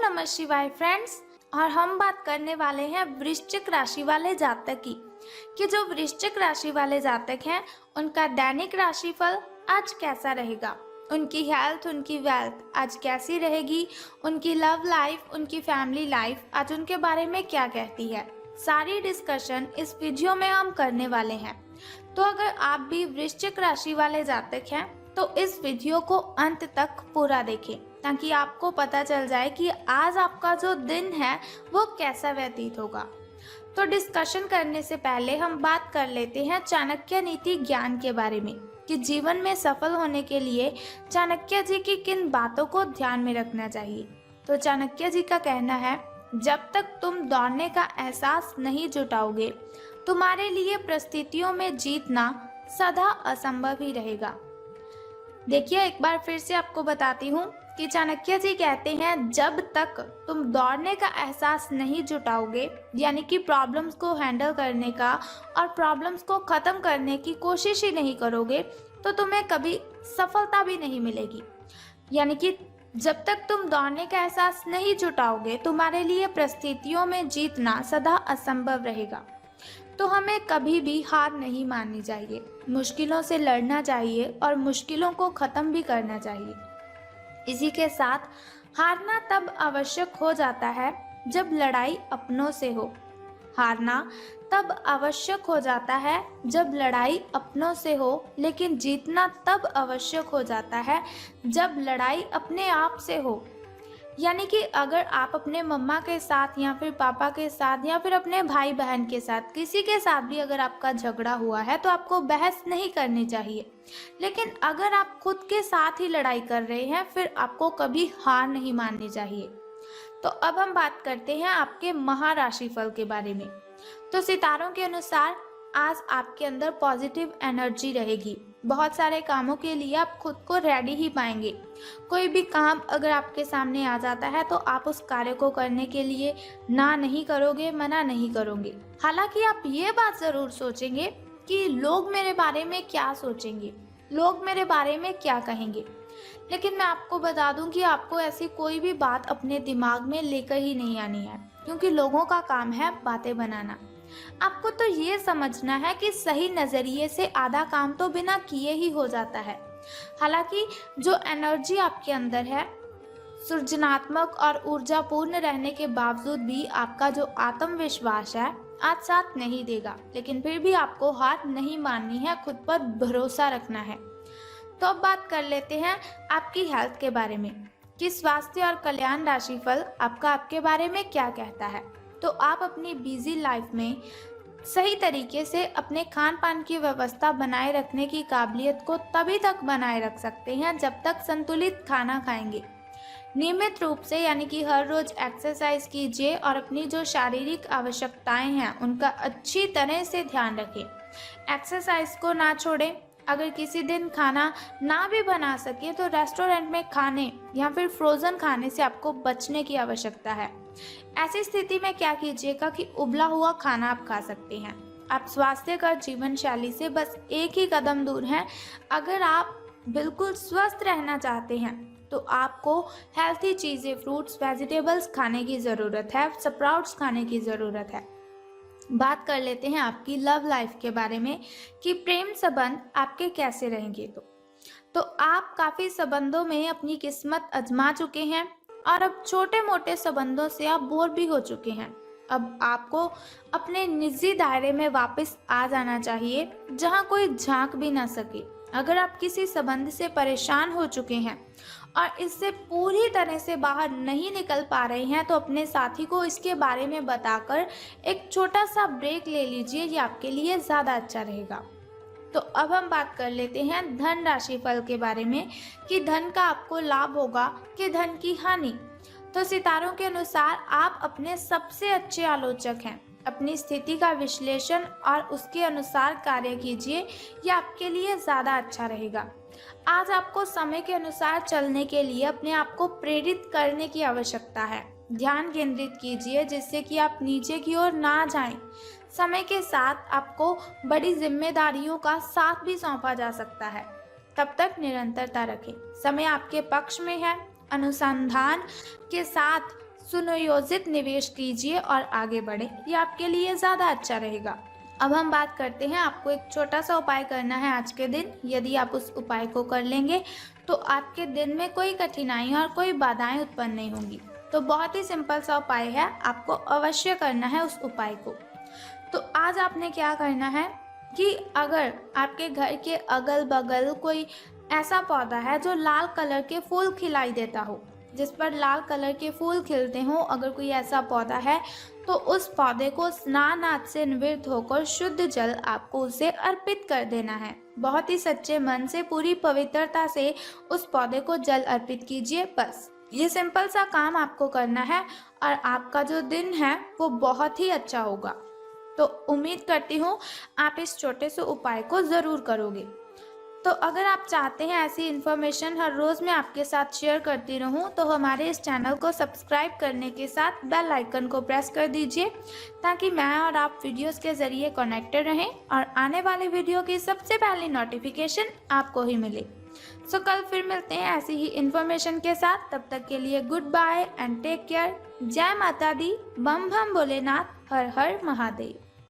नमः शिवाय फ्रेंड्स। और हम बात करने वाले हैं वृश्चिक राशि वाले जातक की कि जो वृश्चिक राशि वाले जातक हैं उनका दैनिक राशिफल आज कैसा रहेगा, उनकी हेल्थ, उनकी वेल्थ आज कैसी रहेगी, उनकी लव लाइफ, उनकी फैमिली लाइफ आज उनके बारे में क्या कहती है। सारी डिस्कशन इस वीडियो में हम करने वाले हैं। तो अगर आप भी वृश्चिक राशि वाले जातक हैं तो इस वीडियो को अंत तक पूरा देखें ताकि आपको पता चल जाए कि आज आपका जो दिन है वो कैसा व्यतीत होगा। तो डिस्कशन करने से पहले हम बात कर लेते हैं चाणक्य नीति ज्ञान के बारे में कि जीवन में सफल होने के लिए चाणक्य जी की किन बातों को ध्यान में रखना चाहिए। तो चाणक्य जी का कहना है, जब तक तुम दौड़ने का एहसास नहीं जुटाओगे तुम्हारे लिए परिस्थितियों में जीतना सदा असंभव ही रहेगा। देखिए, एक बार फिर से आपको बताती हूँ कि चाणक्य जी कहते हैं जब तक तुम दौड़ने का एहसास नहीं जुटाओगे, यानी कि प्रॉब्लम्स को हैंडल करने का और प्रॉब्लम्स को ख़त्म करने की कोशिश ही नहीं करोगे तो तुम्हें कभी सफलता भी नहीं मिलेगी। यानी कि जब तक तुम दौड़ने का एहसास नहीं जुटाओगे तुम्हारे लिए परिस्थितियों में जीतना सदा असंभव रहेगा। तो हमें कभी भी हार नहीं माननी चाहिए, मुश्किलों से लड़ना चाहिए और मुश्किलों को ख़त्म भी करना चाहिए। इसी के साथ हारना तब आवश्यक हो जाता है जब लड़ाई अपनों से हो। हारना तब आवश्यक हो जाता है जब लड़ाई अपनों से हो, लेकिन जीतना तब आवश्यक हो जाता है जब लड़ाई अपने आप से हो। यानी कि अगर आप अपने मम्मा के साथ या फिर पापा के साथ या फिर अपने भाई बहन के साथ किसी के साथ भी अगर आपका झगड़ा हुआ है तो आपको बहस नहीं करनी चाहिए। लेकिन अगर आप खुद के साथ ही लड़ाई कर रहे हैं फिर आपको कभी हार नहीं माननी चाहिए। तो अब हम बात करते हैं आपके महाराशिफल के बारे में। तो सितारों के अनुसार आज आपके अंदर पॉजिटिव एनर्जी रहेगी। बहुत सारे कामों के लिए आप खुद को रेडी ही पाएंगे। कोई भी काम अगर आपके सामने आ जाता है तो आप उस कार्य को करने के लिए ना नहीं करोगे, मना नहीं करोगे। हालांकि आप ये बात ज़रूर सोचेंगे कि लोग मेरे बारे में क्या सोचेंगे, लोग मेरे बारे में क्या कहेंगे। लेकिन मैं आपको बता दूं कि आपको ऐसी कोई भी बात अपने दिमाग में लेकर ही नहीं आनी है, क्योंकि लोगों का काम है बातें बनाना। आपको तो ये समझना है कि सही नज़रिए से आधा काम तो बिना किए ही हो जाता है। हालांकि जो एनर्जी आपके अंदर है, सृजनात्मक और ऊर्जापूर्ण रहने के बावजूद भी आपका जो आत्मविश्वास है आज साथ नहीं देगा, लेकिन फिर भी आपको हार नहीं माननी है, खुद पर भरोसा रखना है। तो अब बात कर लेते हैं आपकी हेल्थ के बारे में कि स्वास्थ्य और कल्याण राशिफल आपके बारे में क्या कहता है। तो आप अपनी बिजी लाइफ में सही तरीके से अपने खान पान की व्यवस्था बनाए रखने की काबिलियत को तभी तक बनाए रख सकते हैं जब तक संतुलित खाना खाएंगे। नियमित रूप से यानी कि हर रोज एक्सरसाइज कीजिए और अपनी जो शारीरिक आवश्यकताएं हैं उनका अच्छी तरह से ध्यान रखें। एक्सरसाइज को ना छोड़ें। अगर किसी दिन खाना ना भी बना सके तो रेस्टोरेंट में खाने या फिर फ्रोज़न खाने से आपको बचने की आवश्यकता है। ऐसी स्थिति में क्या कीजिएगा कि उबला हुआ खाना आप खा सकते हैं। आप स्वास्थ्यकर जीवन शैली से बस एक ही कदम दूर हैं। अगर आप बिल्कुल स्वस्थ रहना चाहते हैं तो आपको हेल्थी चीज़ें, फ्रूट्स, वेजिटेबल्स खाने की ज़रूरत है, स्प्राउट्स खाने की ज़रूरत है। बात कर लेते हैं आपकी लव लाइफ के बारे में कि प्रेम संबंध आपके कैसे रहेंगे। तो आप काफ़ी संबंधों में अपनी किस्मत आजमा चुके हैं और अब छोटे मोटे संबंधों से आप बोर भी हो चुके हैं। अब आपको अपने निजी दायरे में वापस आ जाना चाहिए जहां कोई झांक भी ना सके। अगर आप किसी संबंध से परेशान हो चुके हैं और इससे पूरी तरह से बाहर नहीं निकल पा रहे हैं तो अपने साथी को इसके बारे में बताकर एक छोटा सा ब्रेक ले लीजिए, ये आपके लिए ज़्यादा अच्छा रहेगा। तो अब हम बात कर लेते हैं धन राशिफल के बारे में कि धन का आपको लाभ होगा कि धन की हानि। तो सितारों के अनुसार आप अपने सबसे अच्छे आलोचक हैं। अपनी स्थिति का विश्लेषण और उसके अनुसार कार्य कीजिए, यह आपके लिए ज़्यादा अच्छा रहेगा। आज आपको समय के अनुसार चलने के लिए अपने आप को प्रेरित करने की आवश्यकता है। ध्यान केंद्रित कीजिए जिससे कि आप नीचे की ओर ना जाएं। समय के साथ आपको बड़ी जिम्मेदारियों का साथ भी सौंपा जा सकता है, तब तक निरंतरता रखें। समय आपके पक्ष में है। अनुसंधान के साथ सुनियोजित निवेश कीजिए और आगे बढ़ें, ये आपके लिए ज़्यादा अच्छा रहेगा। अब हम बात करते हैं, आपको एक छोटा सा उपाय करना है आज के दिन। यदि आप उस उपाय को कर लेंगे तो आपके दिन में कोई कठिनाई और कोई बाधाएं उत्पन्न नहीं होंगी। तो बहुत ही सिंपल सा उपाय है, आपको अवश्य करना है उस उपाय को। तो आज आपने क्या करना है कि अगर आपके घर के अगल बगल कोई ऐसा पौधा है जो लाल कलर के फूल खिलाई देता हो, जिस पर लाल कलर के फूल खिलते हों, अगर कोई ऐसा पौधा है तो उस पौधे को स्नान आदि से निवृत्त होकर शुद्ध जल आपको उसे अर्पित कर देना है। बहुत ही सच्चे मन से, पूरी पवित्रता से उस पौधे को जल अर्पित कीजिए। बस ये सिंपल सा काम आपको करना है और आपका जो दिन है वो बहुत ही अच्छा होगा। तो उम्मीद करती हूँ आप इस छोटे से उपाय को ज़रूर करोगे। तो अगर आप चाहते हैं ऐसी इन्फॉर्मेशन हर रोज़ मैं आपके साथ शेयर करती रहूं, तो हमारे इस चैनल को सब्सक्राइब करने के साथ बेल आइकन को प्रेस कर दीजिए, ताकि मैं और आप वीडियोस के ज़रिए कनेक्टेड रहें और आने वाले वीडियो की सबसे पहली नोटिफिकेशन आपको ही मिले। सो कल फिर मिलते हैं ऐसी ही इन्फॉर्मेशन के साथ। तब तक के लिए good bye and take care. जय माता दी, बम बम भोलेनाथ, हर हर महादेव।